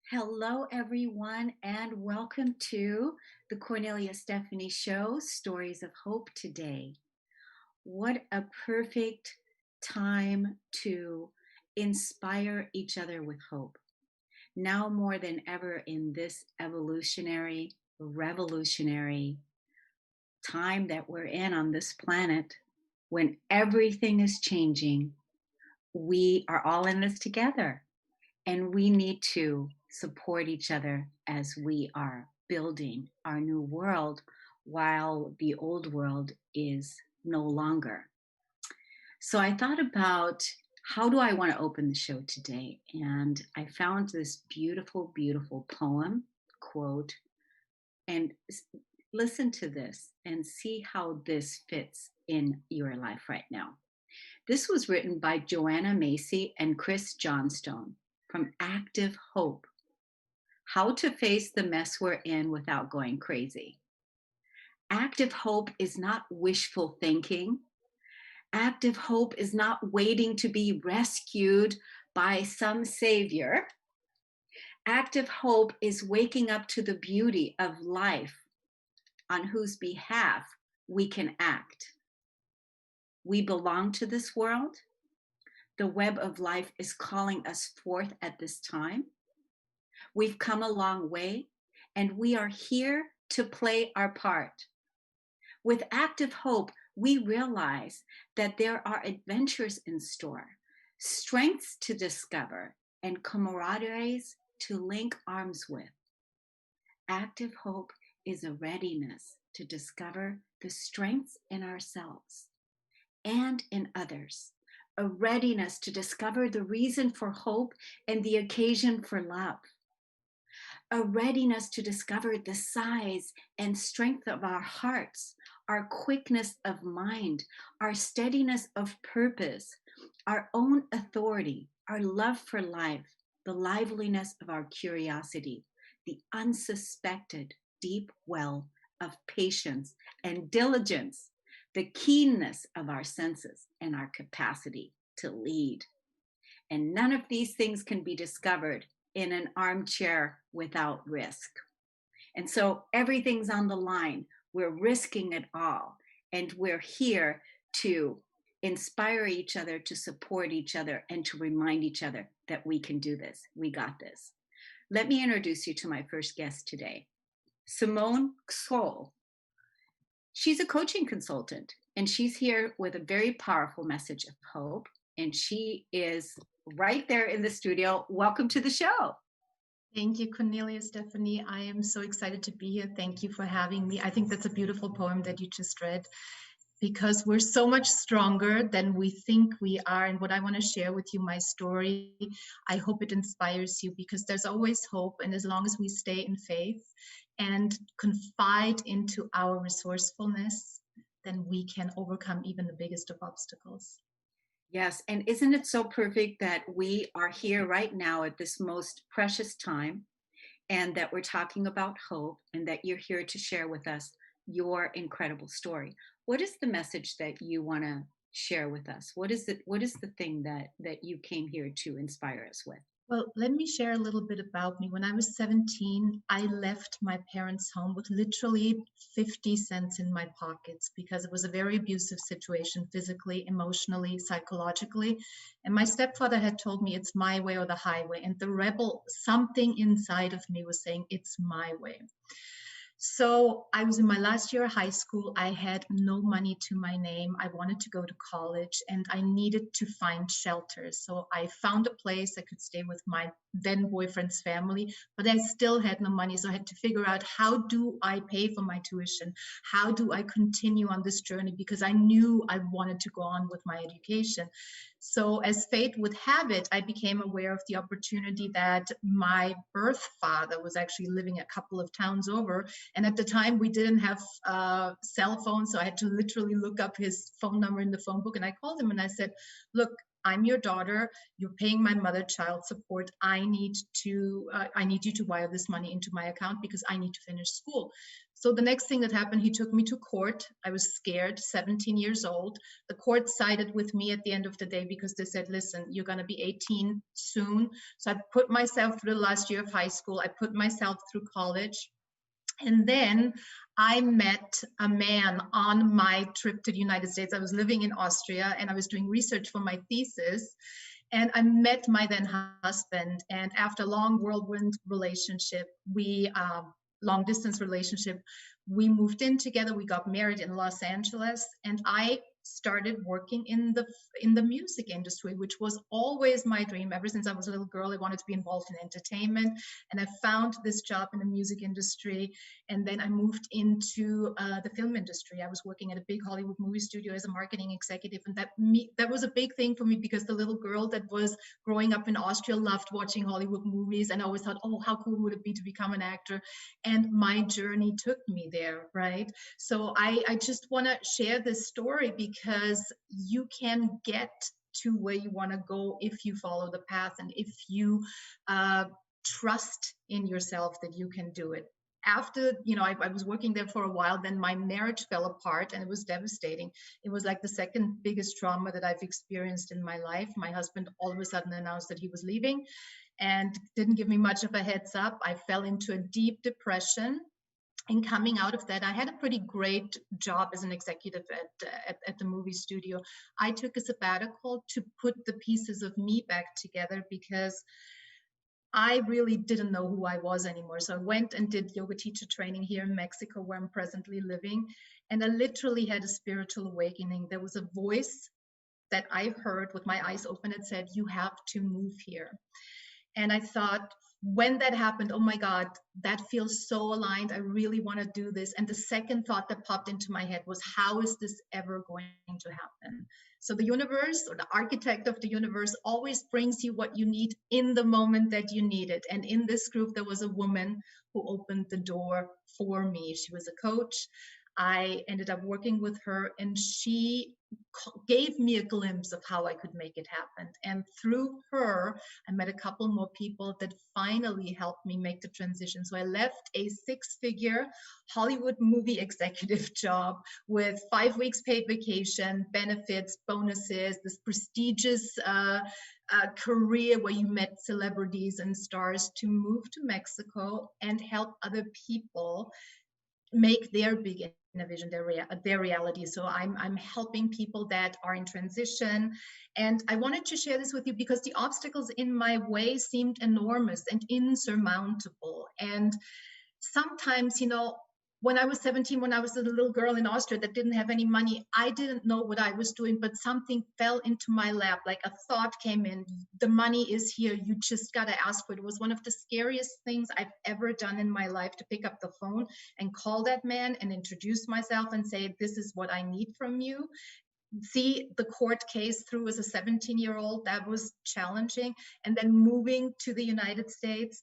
Hello, everyone, and welcome to the Cornelia Stephanie Show, Stories of Hope today. What a perfect time to inspire each other with hope. Now more than ever in this evolutionary, revolutionary time that we're in on this planet, when everything is changing, we are all in this together. And we need to support each other as we are building our new world while the old world is no longer. So I thought about how do I want to open the show today? And I found this beautiful, beautiful poem, quote, and listen to this and see how this fits in your life right now. This was written by Joanna Macy and Chris Johnstone from Active Hope, How to Face the Mess We're In Without Going Crazy. Active hope is not wishful thinking. Active hope is not waiting to be rescued by some savior. Active hope is waking up to the beauty of life on whose behalf we can act. We belong to this world. The web of life is calling us forth at this time. We've come a long way, and we are here to play our part. With active hope, we realize that there are adventures in store, strengths to discover, and camaraderies to link arms with. Active hope is a readiness to discover the strengths in ourselves and in others, a readiness to discover the reason for hope and the occasion for love, a readiness to discover the size and strength of our hearts, our quickness of mind, our steadiness of purpose, our own authority, our love for life, the liveliness of our curiosity, the unsuspected deep well of patience and diligence, the keenness of our senses and our capacity to lead. And none of these things can be discovered in an armchair without risk. And so everything's on the line. We're risking it all. And we're here to inspire each other, to support each other, and to remind each other that we can do this. We got this. Let me introduce you to my first guest today, Simona Ksoll. She's a coaching consultant, and she's here with a very powerful message of hope. And she is right there in the studio. Welcome to the show. Thank you, Cornelia, Stephanie. I am so excited to be here. Thank you for having me. I think that's a beautiful poem that you just read, because we're so much stronger than we think we are. And what I want to share with you, my story, I hope it inspires you, because there's always hope. And as long as we stay in faith and confide into our resourcefulness, then we can overcome even the biggest of obstacles. Yes, and isn't it so perfect that we are here right now at this most precious time, and that we're talking about hope, and that you're here to share with us your incredible story. What is the message that you want to share with us? What is the thing that you came here to inspire us with? Well, let me share a little bit about me. When I was 17, I left my parents' home with literally 50 cents in my pockets, because it was a very abusive situation, physically, emotionally, psychologically. And my stepfather had told me it's my way or the highway. And the rebel, something inside of me was saying it's my way. So I was in my last year of high school. I had no money to my name. I wanted to go to college, and I needed to find shelter. So I found a place I could stay with my then boyfriend's family, but I still had no money. So I had to figure out, how do I pay for my tuition? How do I continue on this journey? Because I knew I wanted to go on with my education. So as fate would have it, I became aware of the opportunity that my birth father was actually living a couple of towns over. And at the time we didn't have cell phones. So I had to literally look up his phone number in the phone book. And I called him and I said, look, I'm your daughter. You're paying my mother child support. I need you to wire this money into my account because I need to finish school. So the next thing that happened, he took me to court. I was scared, 17 years old. The court sided with me at the end of the day because they said, listen, you're going to be 18 soon. So I put myself through the last year of high school. I put myself through college. And then I met a man on my trip to the United States. I was living in Austria and I was doing research for my thesis. And I met my then husband. And after a long whirlwind relationship, long distance relationship, we moved in together. We got married in Los Angeles, and I started working in the music industry, which was always my dream. Ever since I was a little girl, I wanted to be involved in entertainment, and I found this job in the music industry. And then I moved into the film industry. I was working at a big Hollywood movie studio as a marketing executive, and that was a big thing for me because the little girl that was growing up in Austria loved watching Hollywood movies, and I always thought, oh, how cool would it be to become an actor? And my journey took me there, right? So I just want to share this story because you can get to where you want to go if you follow the path and if you trust in yourself that you can do it. After, I was working there for a while, then my marriage fell apart and it was devastating. It was like the second biggest trauma that I've experienced in my life. My husband all of a sudden announced that he was leaving and didn't give me much of a heads up. I fell into a deep depression. And coming out of that, I had a pretty great job as an executive at the movie studio. I took a sabbatical to put the pieces of me back together because I really didn't know who I was anymore. So I went and did yoga teacher training here in Mexico, where I'm presently living. And I literally had a spiritual awakening. There was a voice that I heard with my eyes open and said, you have to move here. And I thought, when that happened, oh my God, that feels so aligned. I really want to do this. And the second thought that popped into my head was, how is this ever going to happen? So the universe, or the architect of the universe, always brings you what you need in the moment that you need it. And in this group, there was a woman who opened the door for me. She was a coach. I ended up working with her, and she gave me a glimpse of how I could make it happen. And through her, I met a couple more people that finally helped me make the transition. So I left a 6-figure Hollywood movie executive job with 5 weeks paid vacation, benefits, bonuses, this prestigious career where you met celebrities and stars, to move to Mexico and help other people make their big vision their reality. So I'm helping people that are in transition, and I wanted to share this with you because the obstacles in my way seemed enormous and insurmountable. And sometimes, when I was 17, when I was a little girl in Austria that didn't have any money, I didn't know what I was doing, but something fell into my lap, like a thought came in. The money is here. You just got to ask for it. It was one of the scariest things I've ever done in my life, to pick up the phone and call that man and introduce myself and say, this is what I need from you. See the court case through as a 17-year-old. That was challenging. And then moving to the United States.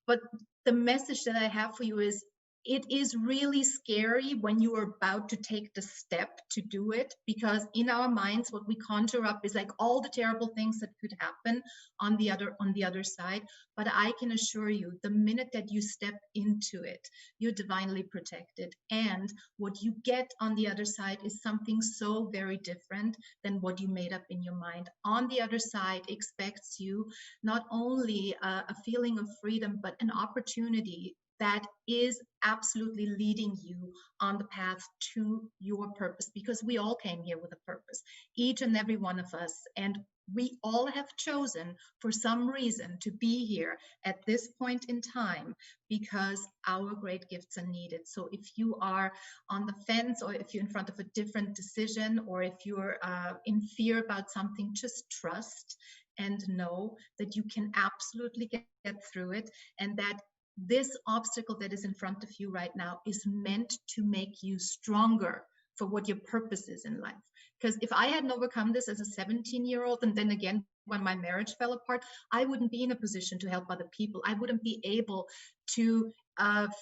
But the message that I have for you is, it is really scary when you are about to take the step to do it, because in our minds, what we conjure up is like all the terrible things that could happen on the other side. But I can assure you, the minute that you step into it, you're divinely protected. And what you get on the other side is something so very different than what you made up in your mind. On the other side expects you not only a feeling of freedom, but an opportunity that is absolutely leading you on the path to your purpose, because we all came here with a purpose, each and every one of us. And we all have chosen for some reason to be here at this point in time, because our great gifts are needed. So if you are on the fence, or if you're in front of a different decision, or if you're in fear about something, just trust and know that you can absolutely get through it, and that this obstacle that is in front of you right now is meant to make you stronger for what your purpose is in life. Because if I hadn't overcome this as a 17-year-old, and then again, when my marriage fell apart, I wouldn't be in a position to help other people. I wouldn't be able to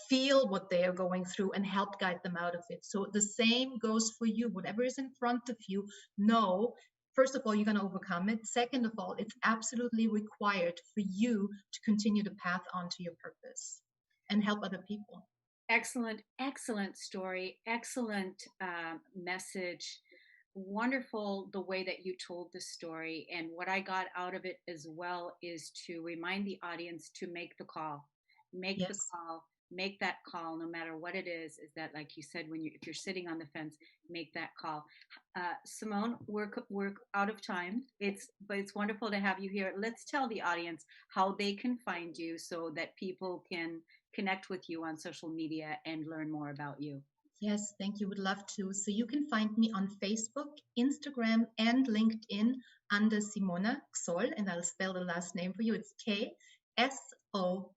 feel what they are going through and help guide them out of it. So the same goes for you. Whatever is in front of you, know, first of all, you're going to overcome it. Second of all, it's absolutely required for you to continue the path onto your purpose and help other people. Excellent, excellent story, excellent message. Wonderful the way that you told the story. And what I got out of it as well is to remind the audience to make the call. Make the Yes. call. Make that call, no matter what it is that, like you said, when you if you're sitting on the fence, make that call. Simone, we're out of time. But it's wonderful to have you here. Let's tell the audience how they can find you so that people can connect with you on social media and learn more about you. Yes, thank you. Would love to. So you can find me on Facebook, Instagram, and LinkedIn under Simona Ksoll, and I'll spell the last name for you. It's Ksoll.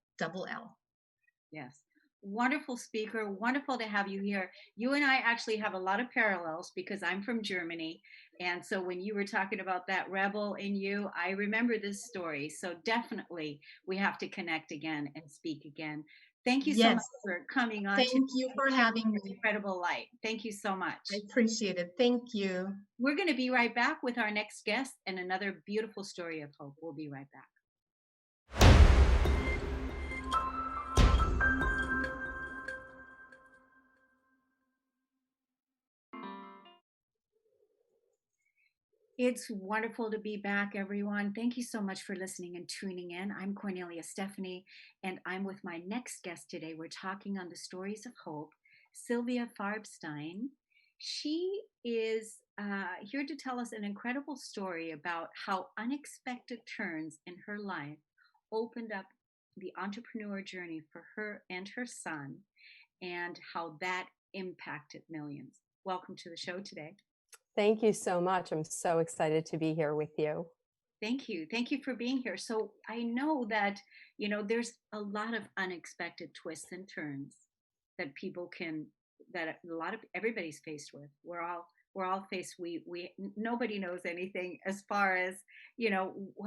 Yes. Wonderful speaker. Wonderful to have you here. You and I actually have a lot of parallels because I'm from Germany. And so when you were talking about that rebel in you, I remember this story. So definitely we have to connect again and speak again. Thank you so much Yes, for coming on to thank you for having me. Incredible Light. Thank you so much. I appreciate it. Thank you. We're going to be right back with our next guest and another beautiful story of hope. We'll be right back. It's wonderful to be back, everyone. Thank you so much for listening and tuning in. I'm Kornelia Stephanie, and I'm with my next guest today. We're talking on the stories of hope, Sylvia Farbstein. She is here to tell us an incredible story about how unexpected turns in her life opened up the entrepreneur journey for her and her son, and how that impacted millions. Welcome to the show today. Thank you so much. I'm so excited to be here with you. Thank you. Thank you for being here. So I know that, there's a lot of unexpected twists and turns that everybody's faced with. We're all faced. Nobody knows anything as far as,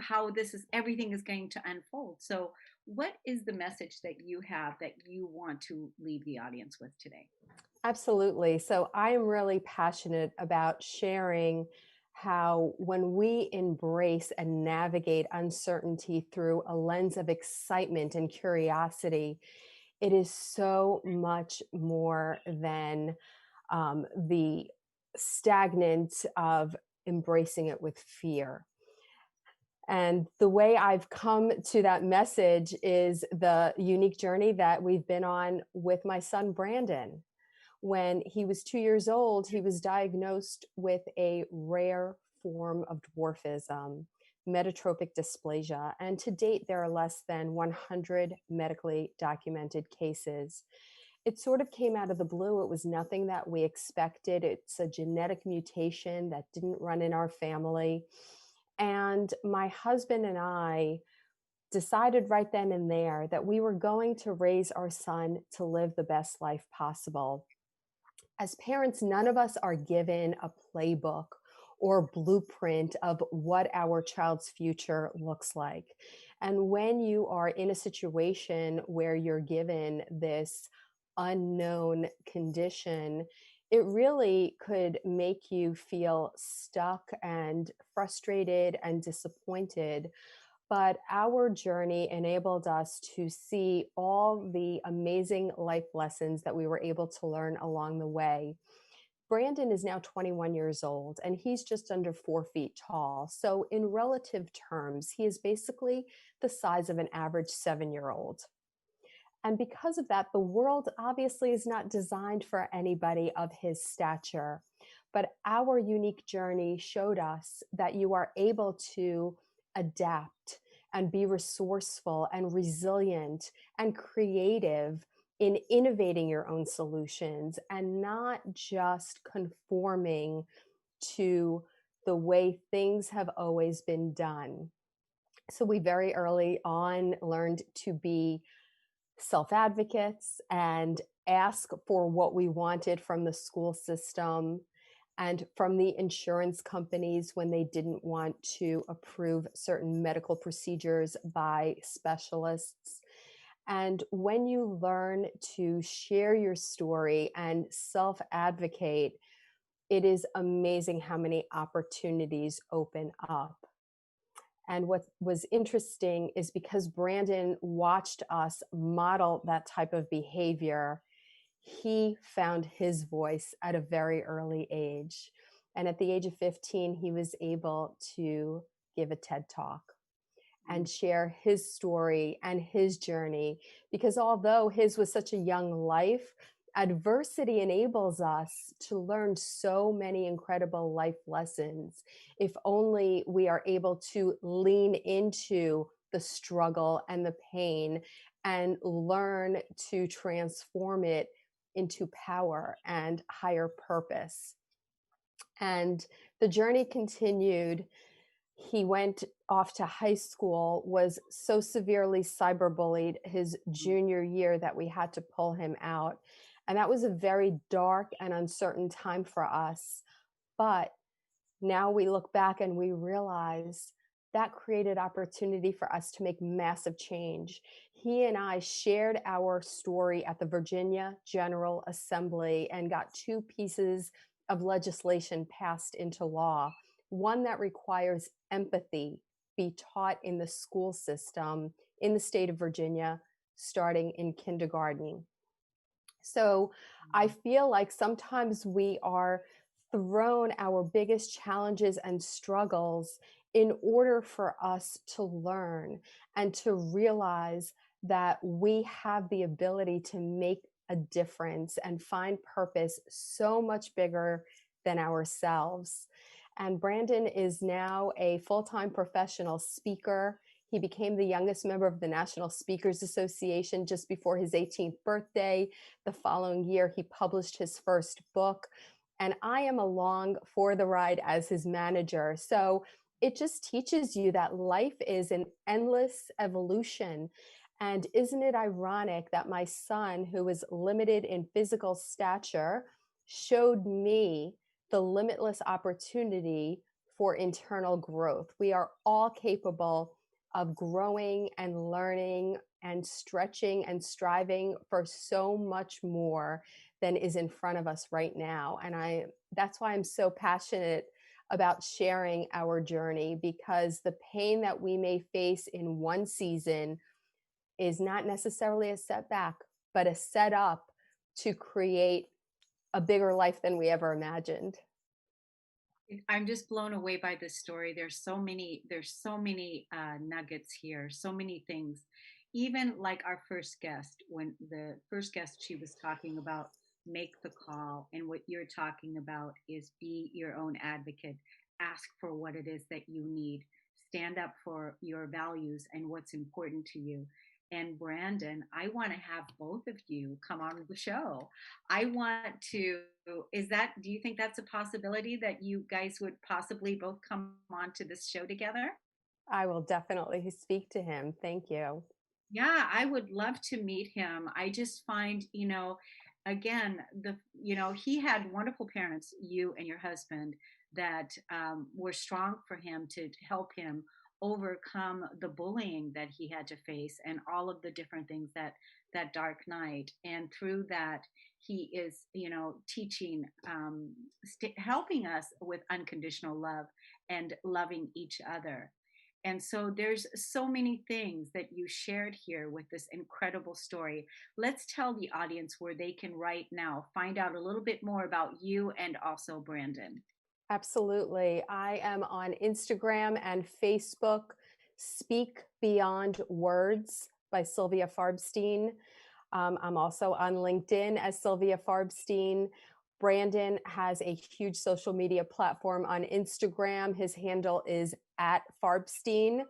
how everything is going to unfold. So what is the message that you have that you want to leave the audience with today? Absolutely. So I am really passionate about sharing how when we embrace and navigate uncertainty through a lens of excitement and curiosity, it is so much more than the stagnant of embracing it with fear. And the way I've come to that message is the unique journey that we've been on with my son, Brandon. When he was 2 years old, he was diagnosed with a rare form of dwarfism, metatropic dysplasia. And to date, there are less than 100 medically documented cases. It sort of came out of the blue. It was nothing that we expected. It's a genetic mutation that didn't run in our family. And my husband and I decided right then and there that we were going to raise our son to live the best life possible. As parents, none of us are given a playbook or blueprint of what our child's future looks like. And when you are in a situation where you're given this unknown condition, it really could make you feel stuck and frustrated and disappointed. But our journey enabled us to see all the amazing life lessons that we were able to learn along the way. Brandon is now 21 years old and he's just under 4 feet tall. So in relative terms, he is basically the size of an average 7-year-old. And because of that, the world obviously is not designed for anybody of his stature. But our unique journey showed us that you are able to adapt and be resourceful and resilient and creative in innovating your own solutions and not just conforming to the way things have always been done. So we very early on learned to be self-advocates and ask for what we wanted from the school system and from the insurance companies when they didn't want to approve certain medical procedures by specialists. And when you learn to share your story and self-advocate, it is amazing how many opportunities open up. And what was interesting is because Brandon watched us model that type of behavior, he found his voice at a very early age. And at the age of 15, he was able to give a TED Talk and share his story and his journey. Because although his was such a young life, adversity enables us to learn so many incredible life lessons if only we are able to lean into the struggle and the pain and learn to transform it into power and higher purpose. And the journey continued. He went off to high school, was so severely cyberbullied his junior year that we had to pull him out. And that was a very dark and uncertain time for us. But now we look back and we realize that created opportunity for us to make massive change. He and I shared our story at the Virginia General Assembly and got 2 pieces of legislation passed into law. One that requires empathy be taught in the school system in the state of Virginia, starting in kindergarten. So I feel like sometimes we are thrown our biggest challenges and struggles in order for us to learn and to realize that we have the ability to make a difference and find purpose so much bigger than ourselves. And Brandon is now a full-time professional speaker. He became the youngest member of the National Speakers Association just before his 18th birthday. The following year, he published his first book. And I am along for the ride as his manager. So it just teaches you that life is an endless evolution. And isn't it ironic that my son, who is limited in physical stature, showed me the limitless opportunity for internal growth? We are all capable of growing and learning and stretching and striving for so much more than is in front of us right now. And that's why I'm so passionate about sharing our journey, because the pain that we may face in one season is not necessarily a setback, but a setup to create a bigger life than we ever imagined. I'm just blown away by this story. There's so many nuggets here, so many things. Even like our first guest, when the first guest, she was talking about make the call, and what you're talking about is be your own advocate. Ask for what it is that you need. Stand up for your values and what's important to you. And Brandon, I want to have both of you come on the show. I want to, do you think that's a possibility that you guys would possibly both come on to this show together? I will definitely speak to him. Thank you. Yeah, I would love to meet him. I just find, again, he had wonderful parents, you and your husband, that were strong for him to help him overcome the bullying that he had to face and all of the different things that dark night. And through that, he is, teaching, helping us with unconditional love and loving each other. And so there's so many things that you shared here with this incredible story. Let's tell the audience where they can right now find out a little bit more about you and also Brandon. Absolutely. I am on Instagram and Facebook, Speak Beyond Words by Sylvia Farbstein. I'm also on LinkedIn as Sylvia Farbstein. Brandon has a huge social media platform on Instagram. His handle is @Farbstein.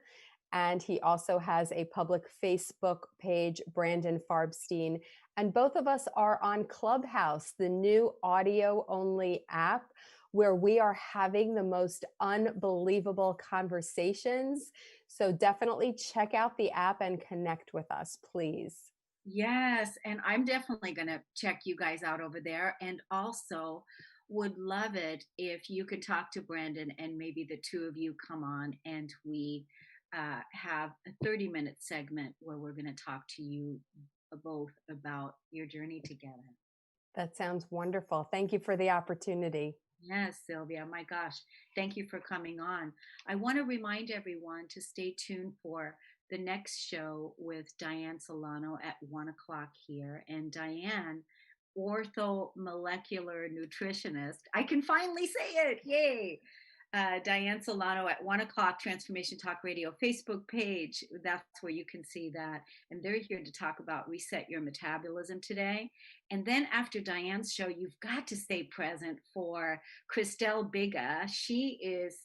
And he also has a public Facebook page, Brandon Farbstein. And both of us are on Clubhouse, the new audio only app, where we are having the most unbelievable conversations. So definitely check out the app and connect with us, please. Yes, and I'm definitely going to check you guys out over there. And also, would love it if you could talk to Brandon and maybe the two of you come on and we have a 30-minute segment where we're going to talk to you both about your journey together. That sounds wonderful. Thank you for the opportunity. Yes, Sylvia, my gosh, thank you for coming on. I want to remind everyone to stay tuned for the next show with Diane Solano at 1 o'clock here. And Diane, orthomolecular nutritionist, I can finally say it, yay! Diane Solano at 1 o'clock, Transformation Talk Radio Facebook page. That's where you can see that. And they're here to talk about reset your metabolism today. And then after Diane's show, you've got to stay present for Christelle Biga. She is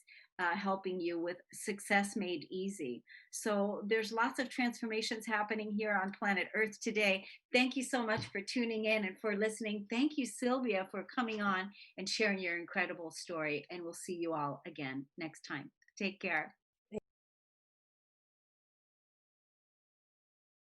helping you with Success Made Easy. So there's lots of transformations happening here on planet Earth today. Thank you so much for tuning in and for listening. Thank you, Sylvia, for coming on and sharing your incredible story. And we'll see you all again next time. Take care.